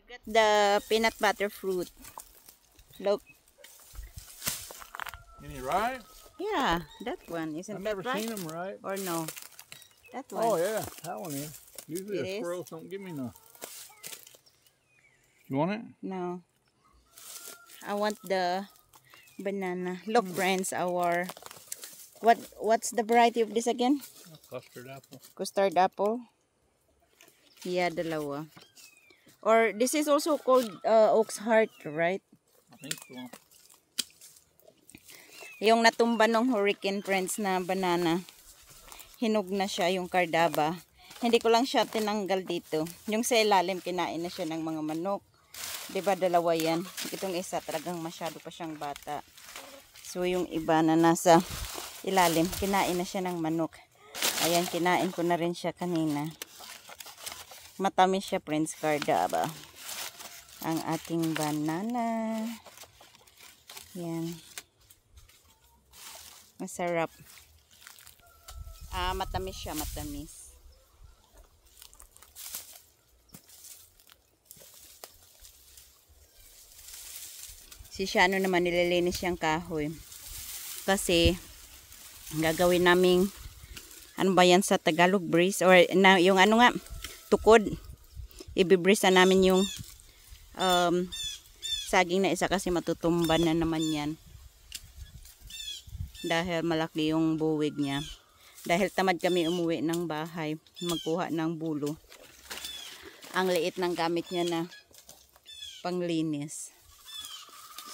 Get the peanut butter fruit. Look. Any right? Yeah, that one. Isn't I've that never right? seen them right. Or no? That one. Oh yeah, that one is. Usually It the is? squirrels don't give me none. You want it? No. I want the banana. Look, friends, our what's the variety of this again? Custard apple. Custard apple. Yeah, dalawa. Or this is also called oak's heart, right? I think so. Yung natumba ng hurricane, friends, na banana. Hinog na siya, yung cardaba. Hindi ko lang siya tinanggal dito. Yung sa ilalim, kinain na siya ng mga manok. Diba, dalawa yan. Itong isa, talagang masyado pa siyang bata. So, yung iba na nasa ilalim, kinain na siya ng manok. Ayan, kinain ko na rin siya kanina. Matamis siya, friends, cardaba. Ang ating banana. Yan. Masarap. Matamis siya, matamis. Si Shano naman nililinis siyang kahoy. Kasi gagawin naming ano ba yan sa Tagalog, brace or na, yung ano nga tukod. Ibibrace na namin yung saging na isa kasi matutumban na naman yan. Dahil malaki yung buwig niya. Dahil tamad kami umuwi ng bahay, magkuha ng bulo. Ang liit ng gamit niya na panglinis.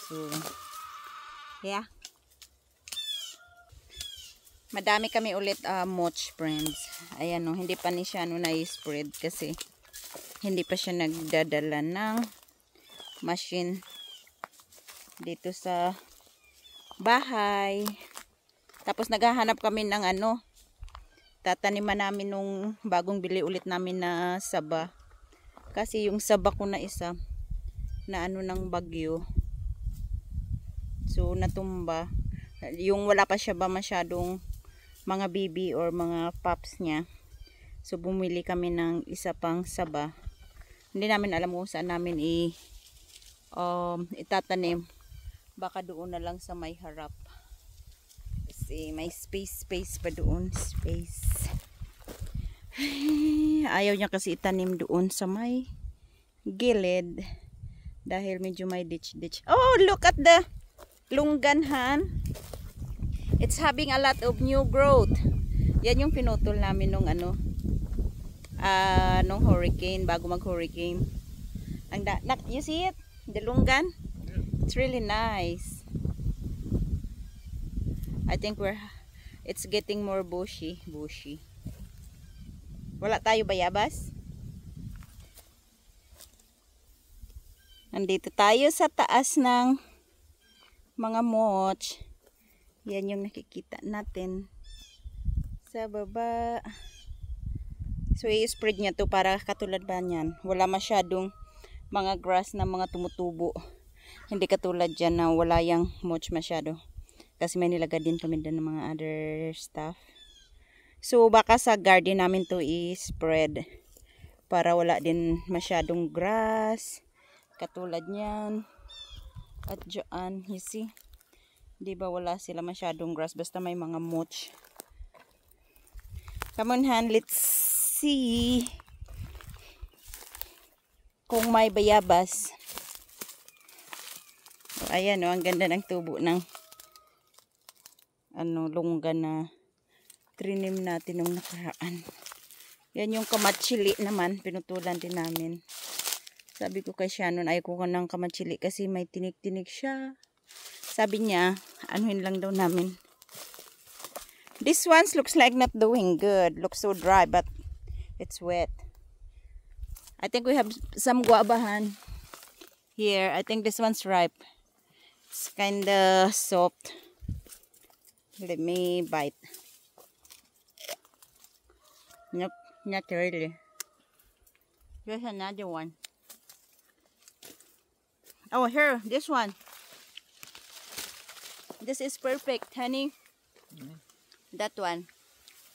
So, yeah. Madami kami ulit mulch, friends. Ayan o, hindi pa ni siya na-spread kasi hindi pa siya nagdadala ng machine dito sa bahay. Tapos naghahanap kami ng tataniman namin nung bagong bili ulit namin na saba. Kasi yung saba ko na isa na ng bagyo. So natumba. Yung wala pa siya ba masyadong mga bibi or mga pups niya. So bumili kami ng isa pang saba. Hindi namin alam kung saan namin itatanim. Baka doon na lang sa may harap. Kasi may space pa doon. Space. Ayaw niya kasi itanim doon sa may gilid. Dahil medyo may ditch. Oh, look at the lungganhan. It's having a lot of new growth. Yan yung pinutol namin nung nung hurricane, bago mag-hurricane. You see it? The lunggan? It's really nice. I think it's getting more bushy. Wala tayo bayabas? Nandito tayo sa taas ng mga mulch. Yan yung nakikita natin sa baba. So i-spread niya to para katulad ba niyan. Wala masyadong mga grass na mga tumutubo. Hindi katulad dyan na wala yung mulch masyado. Kasi may nilagay din kami din ng mga other stuff. So baka sa garden namin to i-spread. Para wala din masyadong grass. Katulad niyan. At dyan, you see. Diba wala sila masyadong grass. Basta may mga mulch. Come on, Han. Let's see. Kung may bayabas. So, ayan o. Ang ganda ng tubo ng lungga na trinim natin nung nakaraan. Yan yung kamatsili naman. Pinutulan din namin. Sabi ko kay Shannon, ayaw ko ng kamatsili kasi may tinik-tinik siya. Sabi niya, anuhin lang daw namin. This one looks like not doing good. Looks so dry, but it's wet. I think we have some guavahan here. I think this one's ripe. It's kinda soft. Let me bite. Nope, not really. There's another one. Oh, here, this one. This is perfect, honey. That one.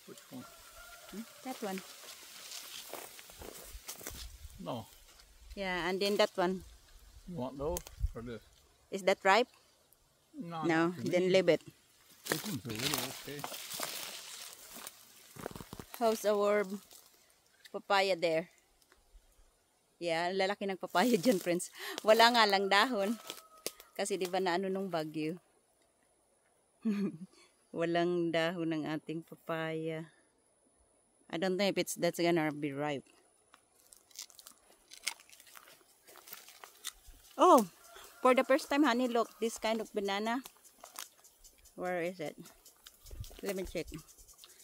Which one? That one. No. Yeah, and then that one. You want those or this? Is that ripe? No, No, not for then me. leave it. This one's a little okay. How's our papaya there? Yeah, lalaki ng papaya dyan, friends. Wala nga lang dahon. Kasi di ba na ano nung bagyo? Walang dahon ng ating papaya. I don't know if that's gonna be ripe. Oh, for the first time, honey, look, this kind of banana. Where is it? Let me check.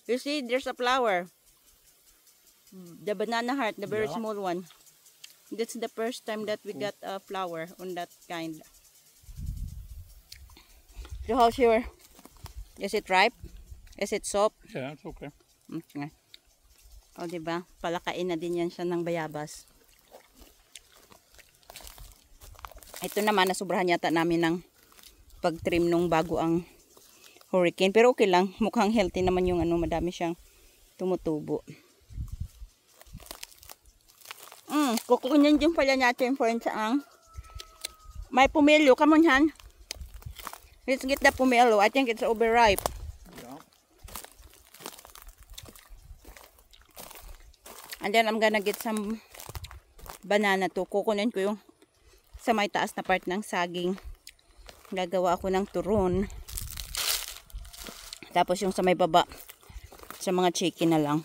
You see, there's a flower. The banana heart, the very Yeah. small one. That's the first time that we got a flower on that kind. So how's your? Is it ripe? Is it soft? Yeah, it's okay. Okay. O diba? Palakain na din yan siya ng bayabas. Ito naman, nasubrahan yata namin ng pag-trim nung bago ang hurricane. Pero okay lang. Mukhang healthy naman yung ano, madami siyang tumutubo. Kukunin din pala natin friends ang may pumelo. Come on, Han. Let's get the pumelo. I think it's overripe. Yeah. And then I'm gonna get some banana to. Kukunin ko yung sa may taas na part ng saging. Gagawa ako ng turon. Tapos yung sa may baba, sa mga chicken na lang.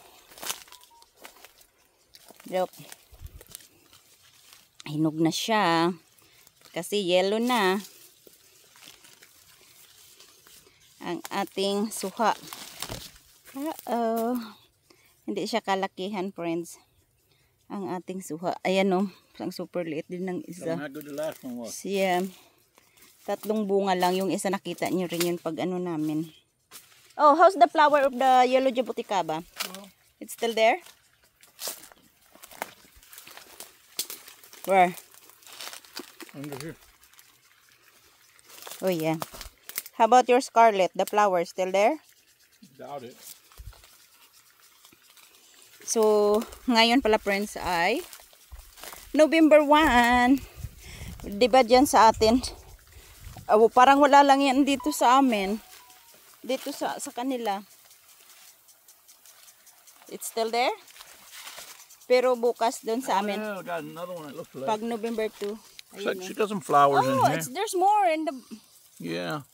Look. Hinog na siya. Kasi yellow na ang ating suha. Hindi siya kalakihan, friends. Ang ating suha. Ayan o. Ang super liit din ng isa. How good the last one was. Yeah. 3 bunga lang. Yung isa nakita nyo rin yun pag ano namin. Oh, how's the flower of the yellow jabuticaba? Well, It's still there? Where? under here. Oh yeah. How about your scarlet? The flower still there? Doubt it. So, ngayon pala friends ay November 1. Diba dyan sa atin? Parang wala lang yan dito sa amin. Dito sa kanila. It's still there? Pero bukas doon sa amin. Yeah, I got another one that looks like. Pag November 2. Looks like Ayun she got some flowers in oh, here. there's more in the... Yeah.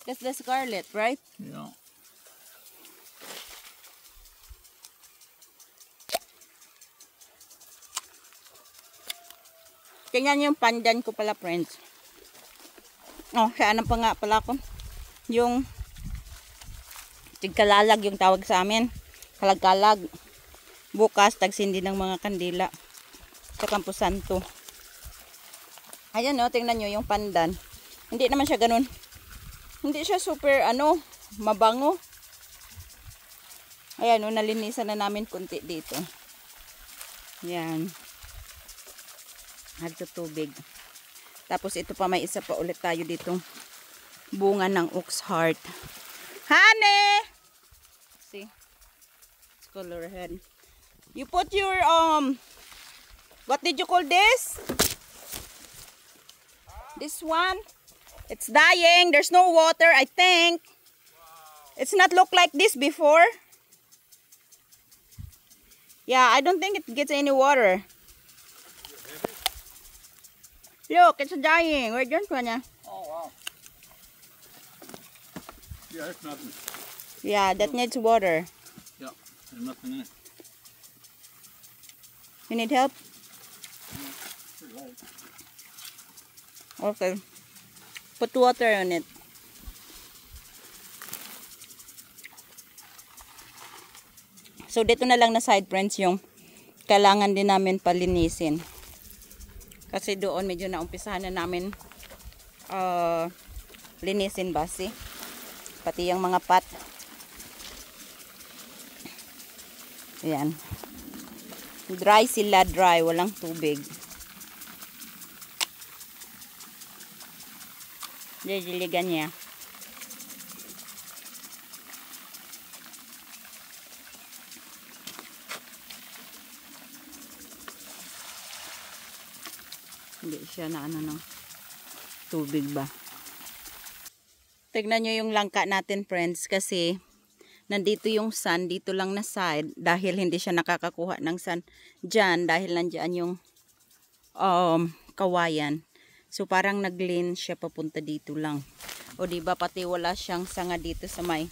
That's the scarlet, right? Yeah. Tingnan yung pandan ko pala, friends. Oh, saan pa nga pala ko? Yung tigkalalag yung tawag sa amin. Kalag-kalag. Bukas, tagsindi ng mga kandila sa Campo Santo. Ayan o, tingnan nyo yung pandan. Hindi naman siya ganun. Hindi siya super, mabango. Ayan o, nalinisan na namin kunti dito. Ayan. Nagtutubig. Tapos ito pa, may isa pa ulit tayo ditong bunga ng ox heart. Honey! See? It's color head. You put your, what did you call this? This one? It's dying. There's no water, I think. It's not look like this before. Yeah, I don't think it gets any water. Look, it's dying. Where's your one? Oh, wow. Yeah, there's nothing. Yeah, that needs water. Yeah, there's nothing in it. You need help? Pretty light. Okay. Put water on it. So, dito na lang na side, friends, yung kailangan din namin palinisin. Kasi doon, medyo naumpisahan na namin linisin basi. Pati yung mga pot. Ayan. Dry sila, dry. Walang tubig. Didiligan niya. Hindi siya na ano ng tubig ba. Tignan nyo yung langka natin friends kasi nandito yung sun, dito lang na side dahil hindi siya nakakakuha ng sun dyan dahil nandyan yung kawayan. So parang nag-lean siya papunta dito lang. O diba pati wala siyang sanga dito sa may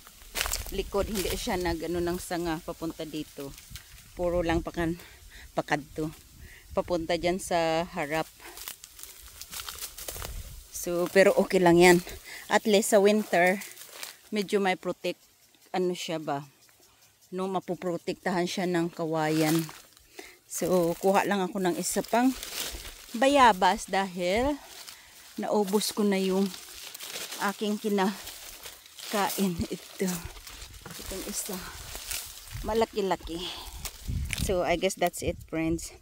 likod, hindi siya nag-ano ng sanga papunta dito. Puro lang pakadto. Papunta dyan sa harap. So, pero okay lang yan. At least sa winter, medyo may protect, ano siya ba? No, mapuprotektahan siya ng kawayan. So, kuha lang ako ng isa pang bayabas dahil naubos ko na yung aking kinakain. Itong isa. Malaki-laki. So, I guess that's it, friends.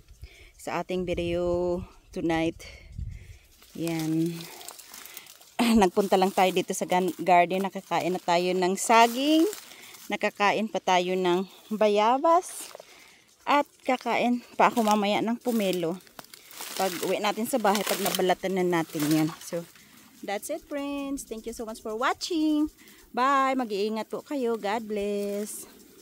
Sa ating video tonight. Yan. Nagpunta lang tayo dito sa garden. Nakakain na tayo ng saging. Nakakain pa tayo ng bayabas. At kakain pa ako mamaya ng pomelo. Pag uwi natin sa bahay, pag nabalatan na natin yan. So, that's it, friends. Thank you so much for watching. Bye. Mag-iingat po kayo. God bless.